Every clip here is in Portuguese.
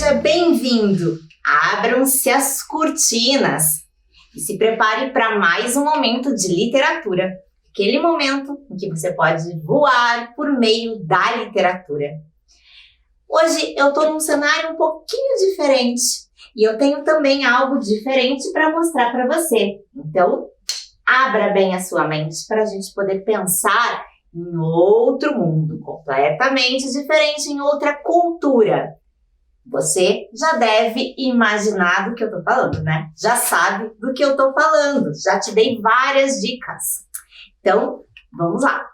Seja bem-vindo! Abram-se as cortinas e se prepare para mais um momento de literatura. Aquele momento em que você pode voar por meio da literatura. Hoje eu estou num cenário um pouquinho diferente e eu tenho também algo diferente para mostrar para você. Então, abra bem a sua mente para a gente poder pensar em outro mundo, completamente diferente, em outra cultura. Você já deve imaginar do que eu estou falando, né? Já sabe do que eu estou falando, já te dei várias dicas. Então, vamos lá.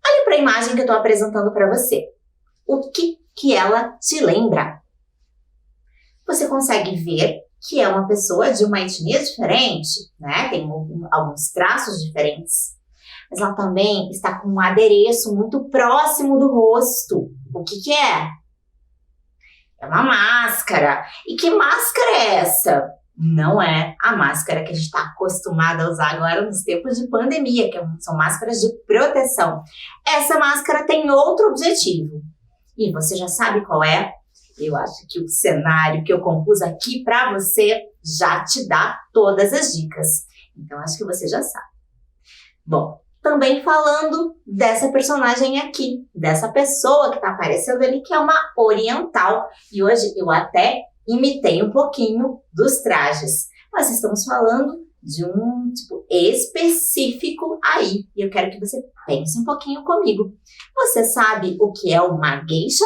Olhe para a imagem que eu estou apresentando para você. O que ela te lembra? Você consegue ver que é uma pessoa de uma etnia diferente, né? Tem alguns traços diferentes. Mas ela também está com um adereço muito próximo do rosto. O que é? É uma máscara. E que máscara é essa? Não é a máscara que a gente está acostumado a usar agora nos tempos de pandemia, que são máscaras de proteção. Essa máscara tem outro objetivo. E você já sabe qual é? Eu acho que o cenário que eu compus aqui para você já te dá todas as dicas. Então, acho que você já sabe. Bom, também falando dessa personagem aqui, dessa pessoa que está aparecendo ali, que é uma oriental. E hoje eu até imitei um pouquinho dos trajes. Mas estamos falando de um tipo específico aí. E eu quero que você pense um pouquinho comigo. Você sabe o que é uma geisha?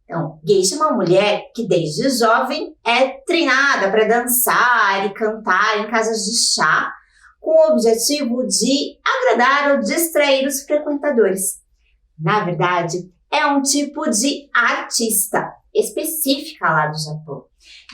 Então, geisha é uma mulher que desde jovem é treinada para dançar e cantar em casas de chá, com o objetivo de agradar ou distrair os frequentadores. Na verdade, é um tipo de artista específica lá do Japão.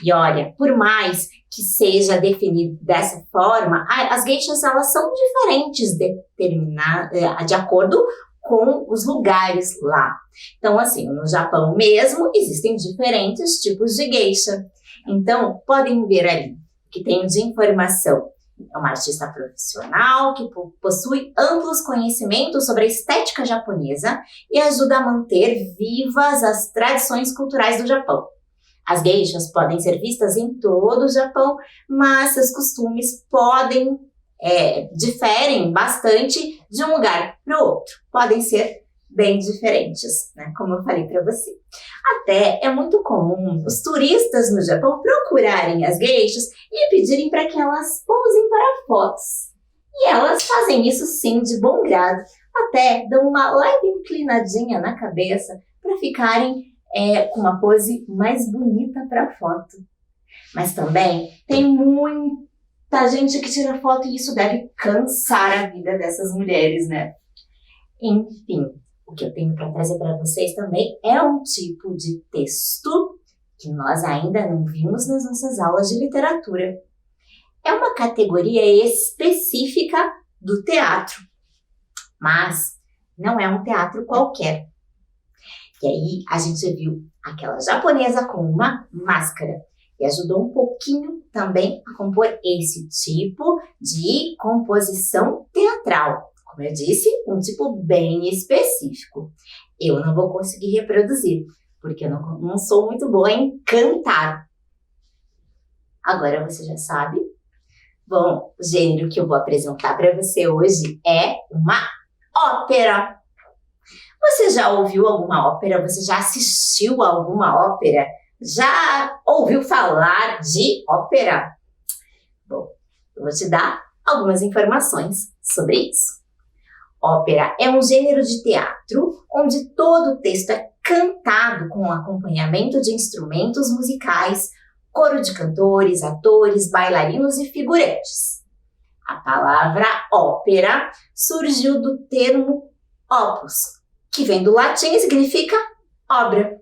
E olha, por mais que seja definido dessa forma, as geishas elas são diferentes de acordo com os lugares lá. Então, assim, no Japão mesmo existem diferentes tipos de geisha. Então, podem ver ali que tem de informação. É uma artista profissional que possui amplos conhecimentos sobre a estética japonesa e ajuda a manter vivas as tradições culturais do Japão. As geishas podem ser vistas em todo o Japão, mas seus costumes diferem bastante de um lugar para o outro. Podem ser bem diferentes, né? Como eu falei para você. Até é muito comum os turistas no Japão procurarem as geishas e pedirem para que elas posem para fotos. E elas fazem isso sim de bom grado. Até dão uma leve inclinadinha na cabeça para ficarem com uma pose mais bonita para foto. Mas também tem muita gente que tira foto e isso deve cansar a vida dessas mulheres, né? Enfim, o que eu tenho para trazer para vocês também é um tipo de texto que nós ainda não vimos nas nossas aulas de literatura. É uma categoria específica do teatro, mas não é um teatro qualquer. E aí a gente viu aquela japonesa com uma máscara e ajudou um pouquinho também a compor esse tipo de composição teatral. Como eu disse, um tipo bem específico. Eu não vou conseguir reproduzir, porque eu não sou muito boa em cantar. Agora você já sabe. Bom, o gênero que eu vou apresentar para você hoje é uma ópera. Você já ouviu alguma ópera? Você já assistiu a alguma ópera? Já ouviu falar de ópera? Bom, eu vou te dar algumas informações sobre isso. Ópera é um gênero de teatro onde todo o texto é cantado com acompanhamento de instrumentos musicais, coro de cantores, atores, bailarinos e figurantes. A palavra ópera surgiu do termo opus, que vem do latim e significa obra.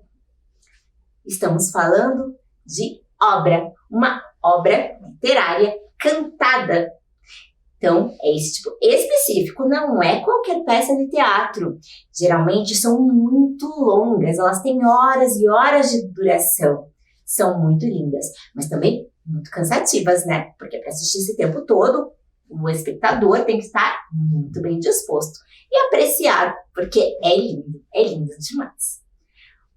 Estamos falando de obra, uma obra literária cantada. Então, é esse tipo específico, não é qualquer peça de teatro. Geralmente são muito longas, elas têm horas e horas de duração. São muito lindas, mas também muito cansativas, né? Porque para assistir esse tempo todo, o espectador tem que estar muito bem disposto e apreciar, porque é lindo demais.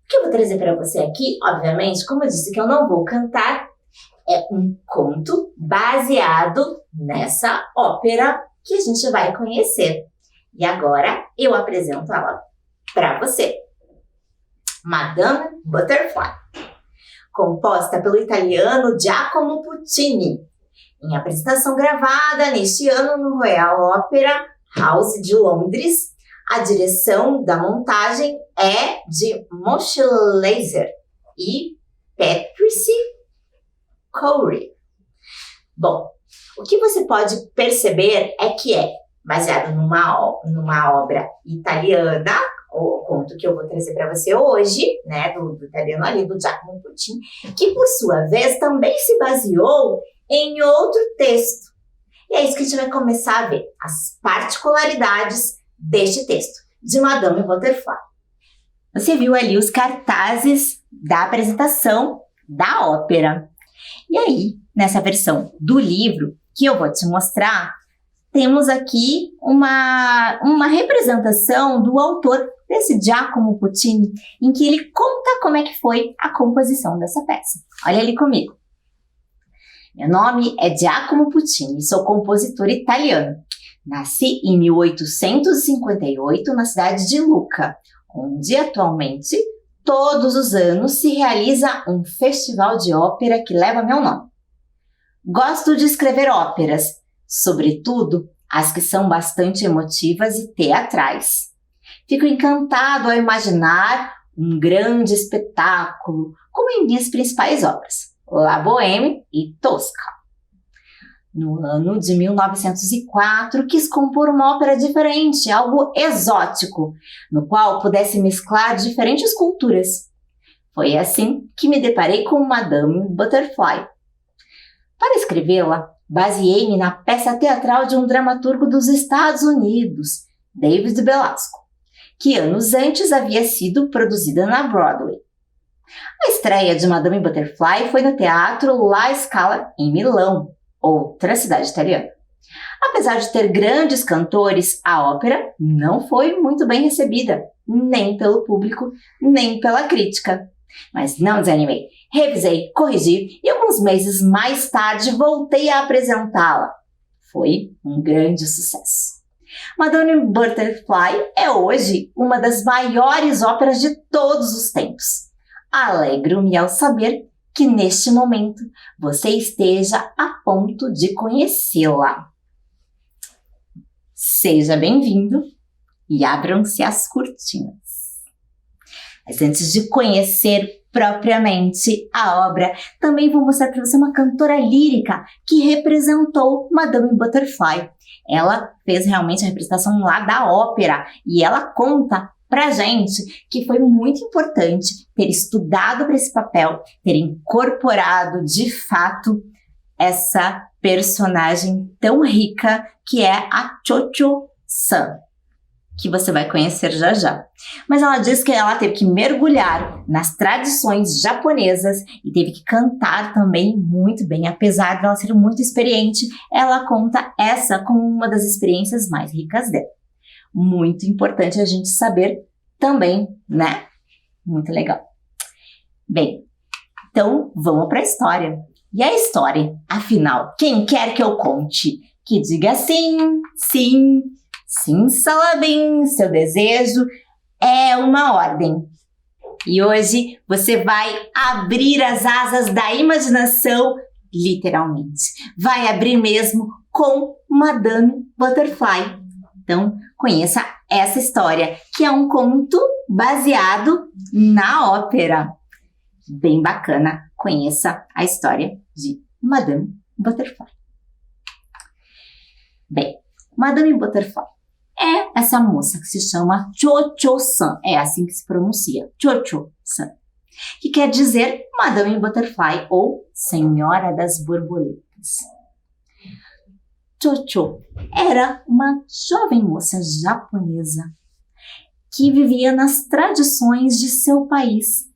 O que eu vou trazer para você aqui, obviamente, como eu disse que eu não vou cantar, é um conto baseado nessa ópera que a gente vai conhecer. E agora eu apresento ela para você. Madame Butterfly, composta pelo italiano Giacomo Puccini, em apresentação gravada neste ano no Royal Opera House de Londres. A direção da montagem é de Moshe Laser e Patrice Corey. Bom, o que você pode perceber é que é baseado numa obra italiana, o conto que eu vou trazer para você hoje, né, do italiano ali, do Giacomo Puccini, que por sua vez também se baseou em outro texto. E é isso que a gente vai começar a ver, as particularidades deste texto, de Madame Butterfly. Você viu ali os cartazes da apresentação da ópera. E aí, nessa versão do livro que eu vou te mostrar, temos aqui uma representação do autor desse Giacomo Puccini, em que ele conta como é que foi a composição dessa peça. Olha ali comigo. Meu nome é Giacomo Puccini, sou compositor italiano. Nasci em 1858 na cidade de Lucca, onde atualmente todos os anos se realiza um festival de ópera que leva meu nome. Gosto de escrever óperas, sobretudo as que são bastante emotivas e teatrais. Fico encantado ao imaginar um grande espetáculo, como em minhas principais obras, La Bohème e Tosca. No ano de 1904, quis compor uma ópera diferente, algo exótico, no qual pudesse mesclar diferentes culturas. Foi assim que me deparei com Madame Butterfly. Para escrevê-la, baseei-me na peça teatral de um dramaturgo dos Estados Unidos, David Belasco, que anos antes havia sido produzida na Broadway. A estreia de Madame Butterfly foi no Teatro La Scala, em Milão, outra cidade italiana. Apesar de ter grandes cantores, a ópera não foi muito bem recebida, nem pelo público, nem pela crítica. Mas não desanimei, revisei, corrigi e alguns meses mais tarde voltei a apresentá-la. Foi um grande sucesso. Madame Butterfly é hoje uma das maiores óperas de todos os tempos. Alegro-me ao saber que neste momento você esteja a ponto de conhecê-la. Seja bem-vindo e abram-se as cortinas. Mas antes de conhecer propriamente a obra, também vou mostrar para você uma cantora lírica que representou Madame Butterfly. Ela fez realmente a representação lá da ópera e ela conta pra gente que foi muito importante ter estudado para esse papel, ter incorporado de fato essa personagem tão rica que é a Cho-Cho-san, que você vai conhecer já já. Mas ela diz que ela teve que mergulhar nas tradições japonesas e teve que cantar também muito bem. Apesar de ela ser muito experiente, ela conta essa como uma das experiências mais ricas dela. Muito importante a gente saber também, né? Muito legal. Bem, então vamos para a história. E a história, afinal, quem quer que eu conte? Que diga sim, sim, sim, Salabim, seu desejo é uma ordem. E hoje você vai abrir as asas da imaginação, literalmente. Vai abrir mesmo com Madame Butterfly. Então, conheça essa história, que é um conto baseado na ópera. Bem bacana, conheça a história de Madame Butterfly. Bem, Madame Butterfly é essa moça que se chama Cho-Cho-san, é assim que se pronuncia, Cho-Cho-san, que quer dizer Madame Butterfly ou Senhora das Borboletas. Cho-Cho era uma jovem moça japonesa que vivia nas tradições de seu país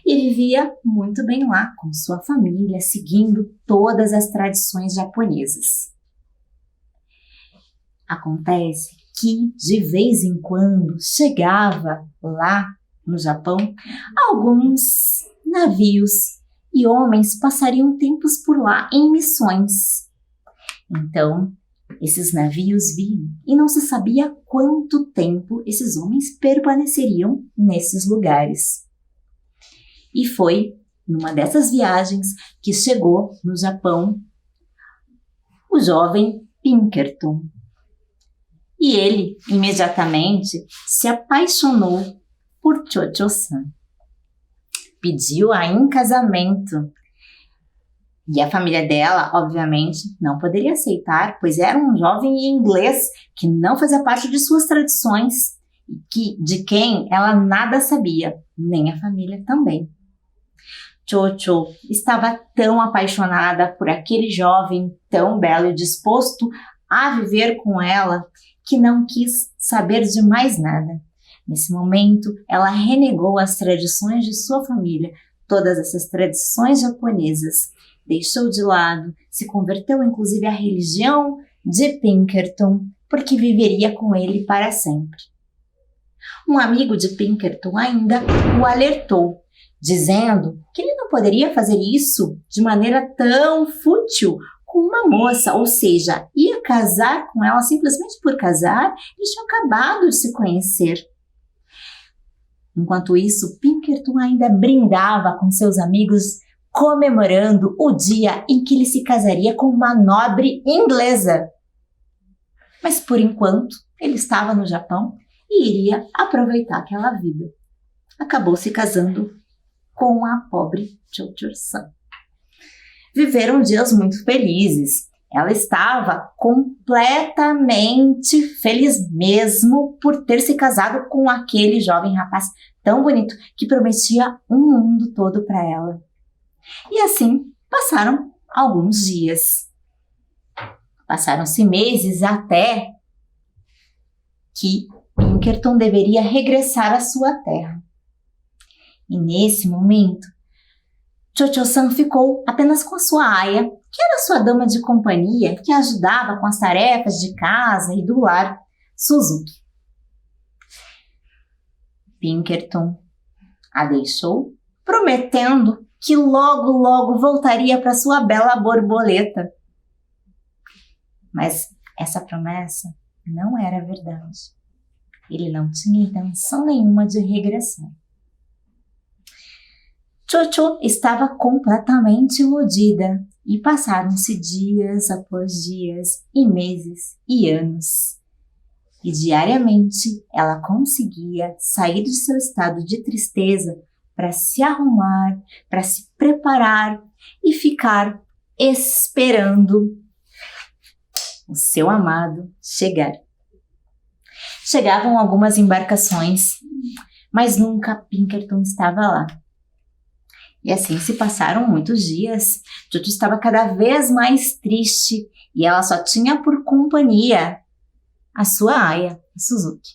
e vivia muito bem lá com sua família, seguindo todas as tradições japonesas. Acontece que, de vez em quando, chegava lá no Japão, alguns navios e homens passariam tempos por lá em missões. Então, esses navios vinham e não se sabia quanto tempo esses homens permaneceriam nesses lugares. E foi numa dessas viagens que chegou no Japão o jovem Pinkerton. E ele, imediatamente, se apaixonou por Cho-Cho-san. Pediu-a em casamento. E a família dela, obviamente, não poderia aceitar, pois era um jovem inglês que não fazia parte de suas tradições, de quem ela nada sabia, nem a família também. Cho-Cho estava tão apaixonada por aquele jovem tão belo e disposto a viver com ela, que não quis saber de mais nada. Nesse momento, ela renegou as tradições de sua família, todas essas tradições japonesas. Deixou de lado, se converteu inclusive à religião de Pinkerton, porque viveria com ele para sempre. Um amigo de Pinkerton ainda o alertou, dizendo que ele não poderia fazer isso de maneira tão fútil com uma moça, ou seja, ia casar com ela simplesmente por casar. Eles tinham acabado de se conhecer. Enquanto isso, Pinkerton ainda brindava com seus amigos, comemorando o dia em que ele se casaria com uma nobre inglesa. Mas por enquanto, ele estava no Japão e iria aproveitar aquela vida. Acabou se casando com a pobre Cho-Cho-san. Viveram dias muito felizes. Ela estava completamente feliz mesmo por ter se casado com aquele jovem rapaz tão bonito que prometia um mundo todo para ela. E assim passaram alguns dias. Passaram-se meses até que Pinkerton deveria regressar à sua terra. E nesse momento, Cho-Cho-san ficou apenas com a sua aia, que era sua dama de companhia, que ajudava com as tarefas de casa e do lar, Suzuki. Pinkerton a deixou, prometendo que logo voltaria para sua bela borboleta. Mas essa promessa não era verdade. Ele não tinha intenção nenhuma de regressar. Cho-Cho estava completamente iludida e passaram-se dias após dias e meses e anos. E diariamente ela conseguia sair de seu estado de tristeza para se arrumar, para se preparar e ficar esperando o seu amado chegar. Chegavam algumas embarcações, mas nunca Pinkerton estava lá. E assim se passaram muitos dias. Cho-Cho estava cada vez mais triste e ela só tinha por companhia a sua aia, Suzuki.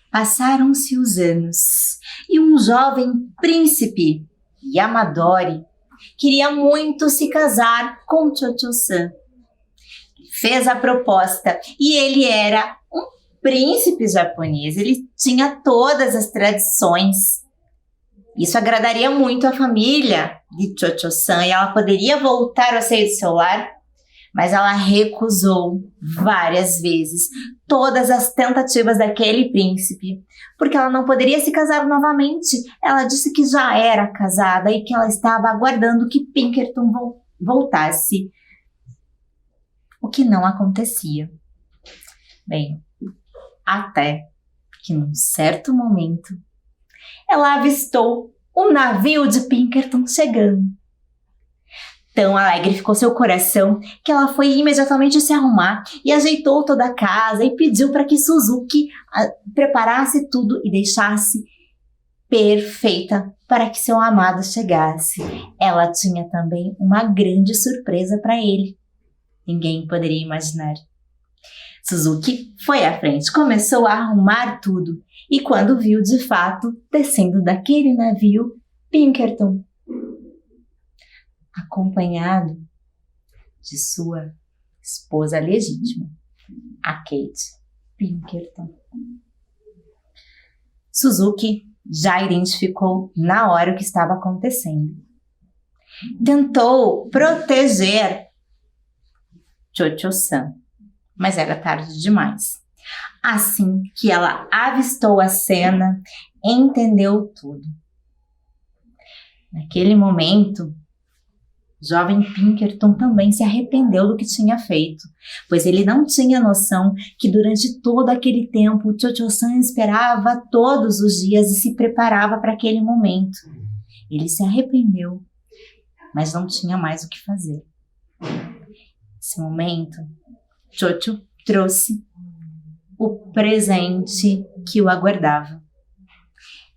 Passaram-se os anos e um jovem príncipe, Yamadori, queria muito se casar com Cho-Cho-san. Fez a proposta e ele era um príncipe japonês, ele tinha todas as tradições. Isso agradaria muito a família de Cho-Cho-san e ela poderia voltar ao seio do seu lar, mas ela recusou várias vezes todas as tentativas daquele príncipe, porque ela não poderia se casar novamente. Ela disse que já era casada e que ela estava aguardando que Pinkerton voltasse, o que não acontecia. Bem, até que num certo momento ela avistou o navio de Pinkerton chegando. Tão alegre ficou seu coração que ela foi imediatamente se arrumar e ajeitou toda a casa e pediu para que Suzuki preparasse tudo e deixasse perfeita para que seu amado chegasse. Ela tinha também uma grande surpresa para ele. Ninguém poderia imaginar. Suzuki foi à frente, começou a arrumar tudo e quando viu de fato, descendo daquele navio, Pinkerton, acompanhado de sua esposa legítima, a Kate Pinkerton. Suzuki já identificou na hora o que estava acontecendo. Tentou proteger Cho-Cho-san, mas era tarde demais. Assim que ela avistou a cena, entendeu tudo. Naquele momento, o jovem Pinkerton também se arrependeu do que tinha feito, pois ele não tinha noção que durante todo aquele tempo o Cho-Cho-san esperava todos os dias e se preparava para aquele momento. Ele se arrependeu, mas não tinha mais o que fazer. Nesse momento, Cho-Cho trouxe o presente que o aguardava.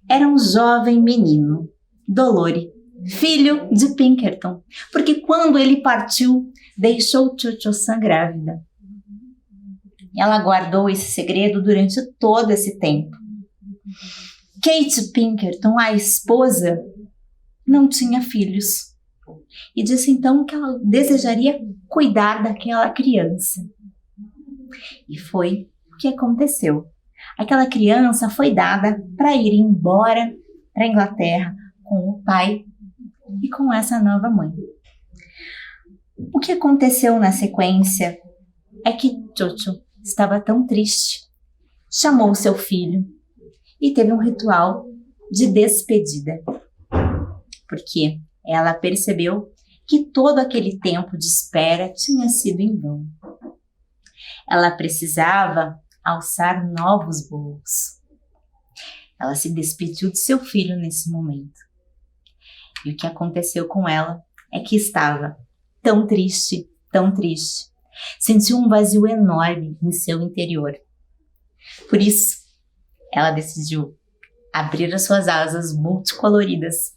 Era um jovem menino, Dolore, filho de Pinkerton, porque quando ele partiu, deixou Cho-Cho-san grávida. Ela guardou esse segredo durante todo esse tempo. Kate Pinkerton, a esposa, não tinha filhos e disse então que ela desejaria cuidar daquela criança. E foi o que aconteceu. Aquela criança foi dada para ir embora para a Inglaterra com o pai e com essa nova mãe. O que aconteceu na sequência é que Cho-Cho estava tão triste, chamou seu filho e teve um ritual de despedida, porque ela percebeu que todo aquele tempo de espera tinha sido em vão. Ela precisava alçar novos voos. Ela se despediu de seu filho nesse momento. E o que aconteceu com ela é que estava tão triste, sentiu um vazio enorme em seu interior. Por isso, ela decidiu abrir as suas asas multicoloridas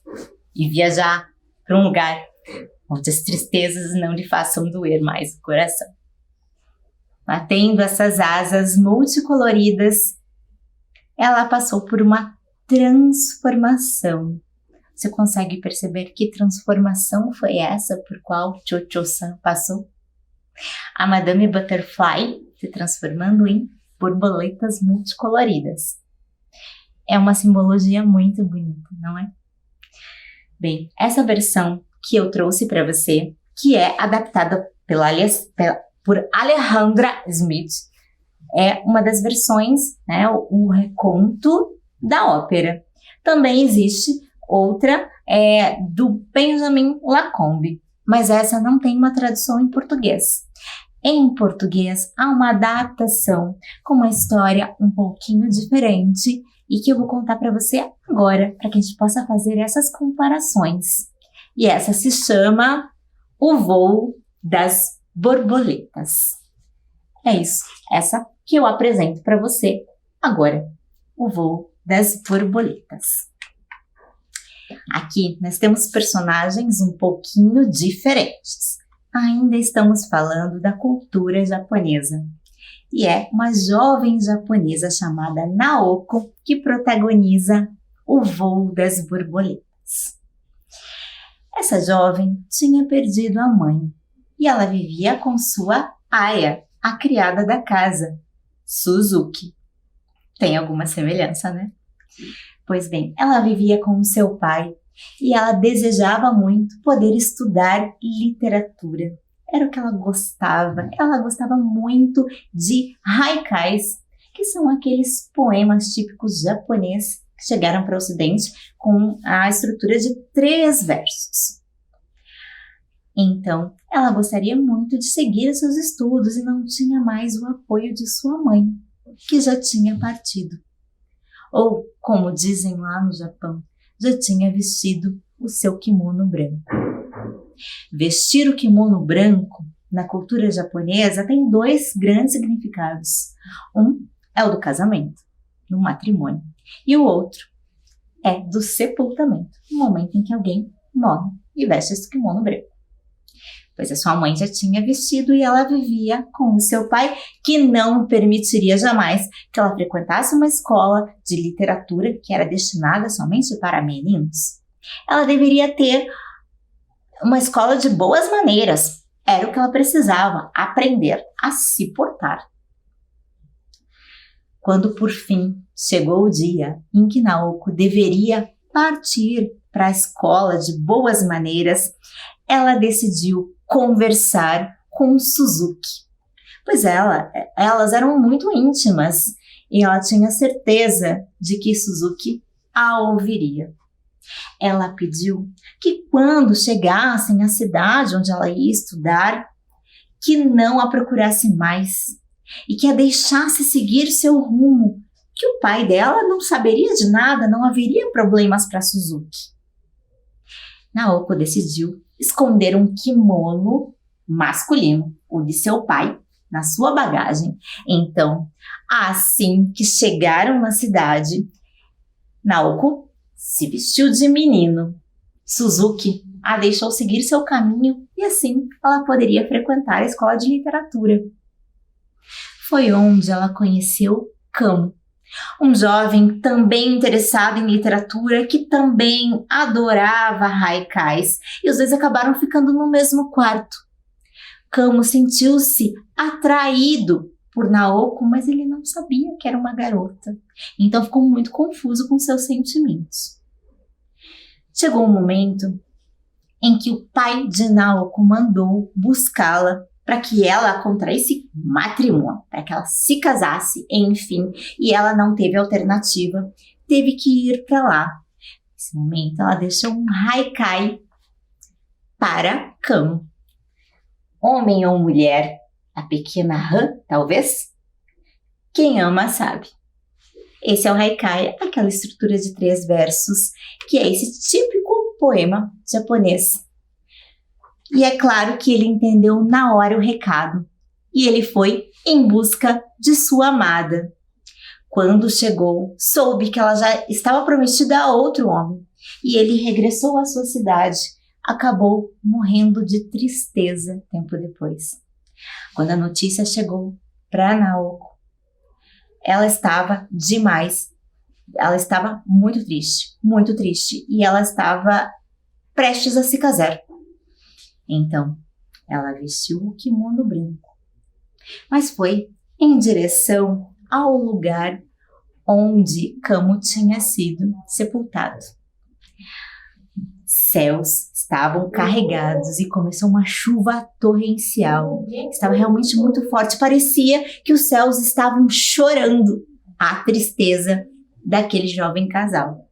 e viajar para um lugar onde as tristezas não lhe façam doer mais o coração. Batendo essas asas multicoloridas, ela passou por uma transformação. Você consegue perceber que transformação foi essa por qual Cho-Cho-san passou? A Madame Butterfly se transformando em borboletas multicoloridas. É uma simbologia muito bonita, não é? Bem, essa versão que eu trouxe para você, que é adaptada por Alejandra Smith, é uma das versões, né, um reconto da ópera. Também existe outra do Benjamin Lacombe, mas essa não tem uma tradução em português. Em português, há uma adaptação com uma história um pouquinho diferente e que eu vou contar para você agora, para que a gente possa fazer essas comparações. E essa se chama O Voo das Borboletas. É isso, essa que eu apresento para você agora, O Voo das Borboletas. Aqui nós temos personagens um pouquinho diferentes. Ainda estamos falando da cultura japonesa. E é uma jovem japonesa chamada Naoko que protagoniza O Voo das Borboletas. Essa jovem tinha perdido a mãe e ela vivia com sua Aya, a criada da casa, Suzuki. Tem alguma semelhança, né? Pois bem, ela vivia com o seu pai e ela desejava muito poder estudar literatura. Era o que ela gostava. Ela gostava muito de haikais, que são aqueles poemas típicos japoneses que chegaram para o Ocidente com a estrutura de 3 versos. Então, ela gostaria muito de seguir seus estudos e não tinha mais o apoio de sua mãe, que já tinha partido. Ou, como dizem lá no Japão, já tinha vestido o seu kimono branco. Vestir o kimono branco, na cultura japonesa, tem 2 grandes significados. Um é o do casamento, do matrimônio, e o outro é do sepultamento, no momento em que alguém morre e veste esse kimono branco. Pois a sua mãe já tinha vestido e ela vivia com o seu pai, que não permitiria jamais que ela frequentasse uma escola de literatura que era destinada somente para meninos. Ela deveria ter uma escola de boas maneiras. Era o que ela precisava, aprender a se portar. Quando por fim chegou o dia em que Naoko deveria partir para a escola de boas maneiras, ela decidiu conversar com Suzuki. Pois elas eram muito íntimas e ela tinha certeza de que Suzuki a ouviria. Ela pediu que quando chegassem à cidade onde ela ia estudar, que não a procurasse mais e que a deixasse seguir seu rumo, que o pai dela não saberia de nada, não haveria problemas para Suzuki. Naoko decidiu esconder um kimono masculino, o de seu pai, na sua bagagem. Então, assim que chegaram na cidade, Naoko se vestiu de menino. Suzuki a deixou seguir seu caminho e assim ela poderia frequentar a escola de literatura. Foi onde ela conheceu Kamo, um jovem também interessado em literatura que também adorava haikais, e os dois acabaram ficando no mesmo quarto. Kamo sentiu-se atraído por Naoko, mas ele não sabia que era uma garota, então ficou muito confuso com seus sentimentos. Chegou um momento em que o pai de Naoko mandou buscá-la para que ela contraísse matrimônio, para que ela se casasse, enfim, e ela não teve alternativa, teve que ir para lá. Nesse momento, ela deixou um haikai para Kamo. Homem ou mulher, a pequena rã, talvez? Quem ama sabe. Esse é o haikai, aquela estrutura de 3 versos, que é esse típico poema japonês. E é claro que ele entendeu na hora o recado. E ele foi em busca de sua amada. Quando chegou, soube que ela já estava prometida a outro homem. E ele regressou à sua cidade. Acabou morrendo de tristeza tempo depois. Quando a notícia chegou para Naoko, ela estava demais. Ela estava muito triste. E ela estava prestes a se casar. Então, ela vestiu o kimono branco, mas foi em direção ao lugar onde Kamo tinha sido sepultado. Céus estavam carregados e começou uma chuva torrencial. Estava realmente muito forte. Parecia que os céus estavam chorando a tristeza daquele jovem casal.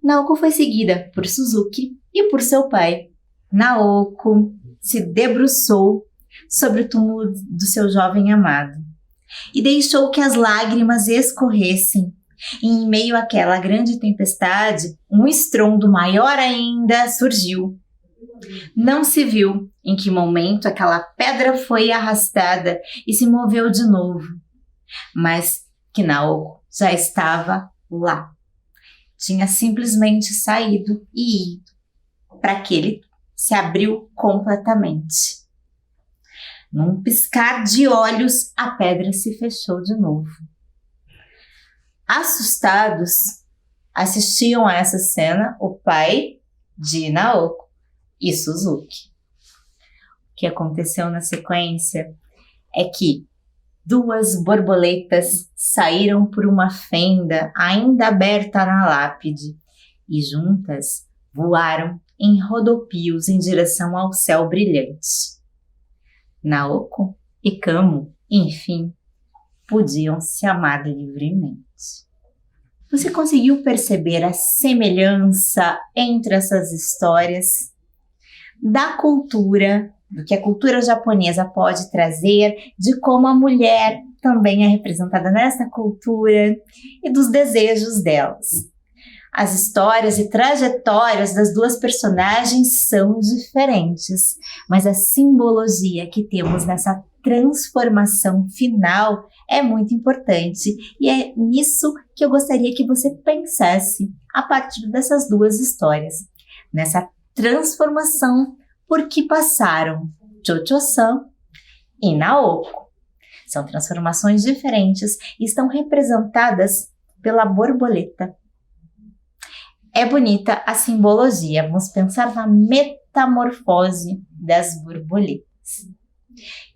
Naoko foi seguida por Suzuki e por seu pai. Naoko se debruçou sobre o túmulo do seu jovem amado e deixou que as lágrimas escorressem. E em meio àquela grande tempestade, um estrondo maior ainda surgiu. Não se viu em que momento aquela pedra foi arrastada e se moveu de novo, mas que Naoko já estava lá. Tinha simplesmente saído e ido para aquele se abriu completamente. Num piscar de olhos, a pedra se fechou de novo. Assustados, assistiam a essa cena o pai de Naoko e Suzuki. O que aconteceu na sequência é que 2 borboletas saíram por uma fenda ainda aberta na lápide e juntas voaram em rodopios em direção ao céu brilhante. Naoko e Kamo, enfim, podiam se amar livremente. Você conseguiu perceber a semelhança entre essas histórias? Da cultura, do que a cultura japonesa pode trazer, de como a mulher também é representada nessa cultura e dos desejos delas. As histórias e trajetórias das 2 personagens são diferentes, mas a simbologia que temos nessa transformação final é muito importante e é nisso que eu gostaria que você pensasse a partir dessas 2 histórias, nessa transformação por que passaram Cho-Cho-san e Naoko. São transformações diferentes e estão representadas pela borboleta. É bonita a simbologia. Vamos pensar na metamorfose das borboletas.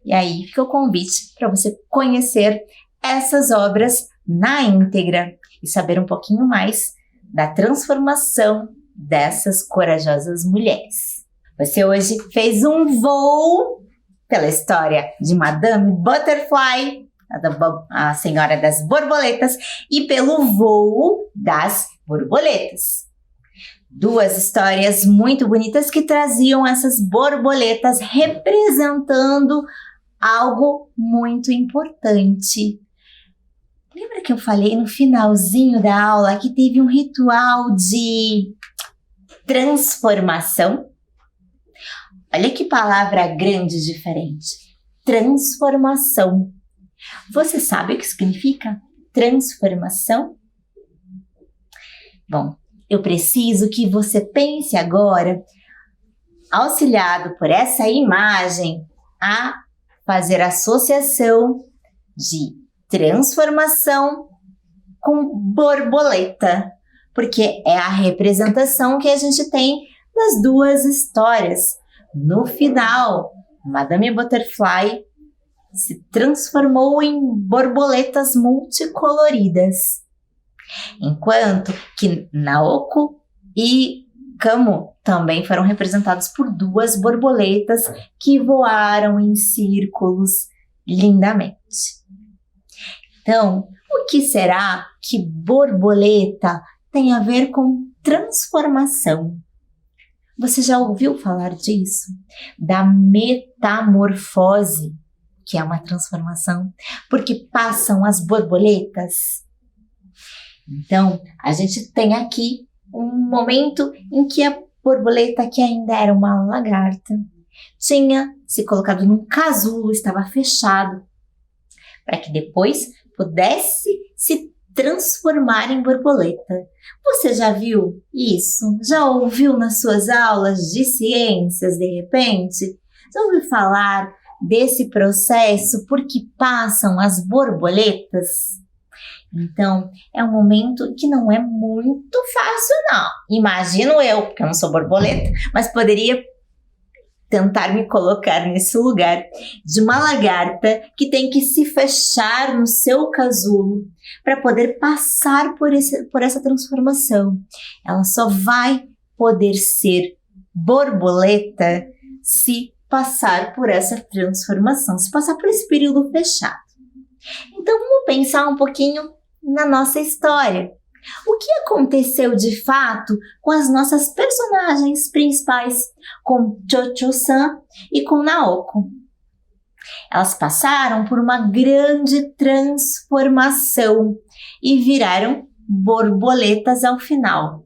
E aí fica o convite para você conhecer essas obras na íntegra e saber um pouquinho mais da transformação dessas corajosas mulheres. Você hoje fez um voo pela história de Madame Butterfly, a Senhora das Borboletas, e pelo voo das borboletas. Duas histórias muito bonitas que traziam essas borboletas representando algo muito importante. Lembra que eu falei no finalzinho da aula que teve um ritual de transformação? Olha que palavra grande e diferente. Transformação. Você sabe o que significa transformação? Bom, eu preciso que você pense agora, auxiliado por essa imagem, a fazer associação de transformação com borboleta, porque é a representação que a gente tem das duas histórias. No final, Madame Butterfly se transformou em borboletas multicoloridas, enquanto que Naoko e Kamo também foram representados por duas borboletas que voaram em círculos lindamente. Então, o que será que borboleta tem a ver com transformação? Você já ouviu falar disso? Da metamorfose, que é uma transformação, porque passam as borboletas. Então, a gente tem aqui um momento em que a borboleta, que ainda era uma lagarta, tinha se colocado num casulo, estava fechado, para que depois pudesse se transformar em borboleta. Você já viu isso? Já ouviu nas suas aulas de ciências, de repente? Já ouviu falar desse processo por que passam as borboletas? Então, é um momento que não é muito fácil, não. Imagino eu, porque eu não sou borboleta, mas poderia tentar me colocar nesse lugar de uma lagarta que tem que se fechar no seu casulo para poder passar por essa transformação. Ela só vai poder ser borboleta se passar por essa transformação, se passar por esse período fechado. Então, vamos pensar um pouquinho na nossa história. O que aconteceu de fato com as nossas personagens principais, com Cho-Cho-san e com Naoko? Elas passaram por uma grande transformação e viraram borboletas ao final.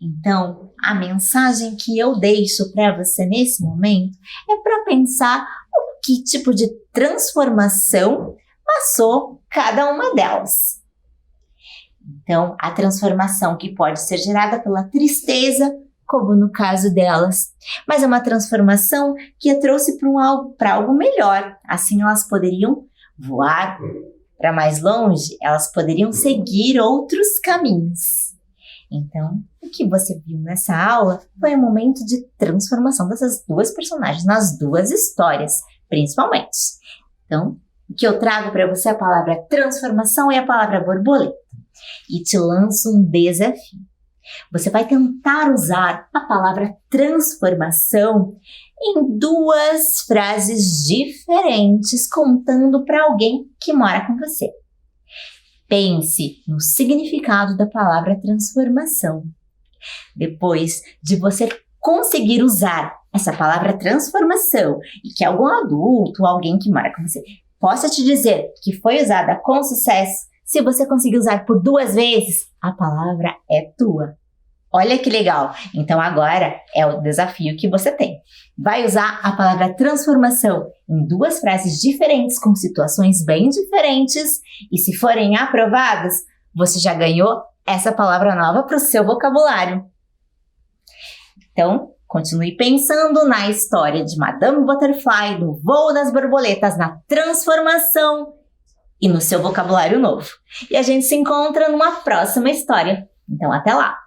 Então, a mensagem que eu deixo para você nesse momento é para pensar o que tipo de transformação passou cada uma delas. Então, a transformação que pode ser gerada pela tristeza, como no caso delas, mas é uma transformação que a trouxe para algo melhor. Assim, elas poderiam voar para mais longe, elas poderiam seguir outros caminhos. Então, o que você viu nessa aula foi um momento de transformação dessas duas personagens, nas duas histórias, principalmente. Então, o que eu trago para você é a palavra transformação e a palavra borboleta. E te lanço um desafio. Você vai tentar usar a palavra transformação em duas frases diferentes, contando para alguém que mora com você. Pense no significado da palavra transformação. Depois de você conseguir usar essa palavra transformação e que algum adulto, alguém que mora com você, possa te dizer que foi usada com sucesso, se você conseguir usar por 2 vezes, a palavra é tua. Olha que legal! Então agora é o desafio que você tem. Vai usar a palavra transformação em 2 frases diferentes, com situações bem diferentes, e se forem aprovadas, você já ganhou essa palavra nova para o seu vocabulário. Então, continue pensando na história de Madame Butterfly, no voo das borboletas, na transformação e no seu vocabulário novo. E a gente se encontra numa próxima história. Então, até lá!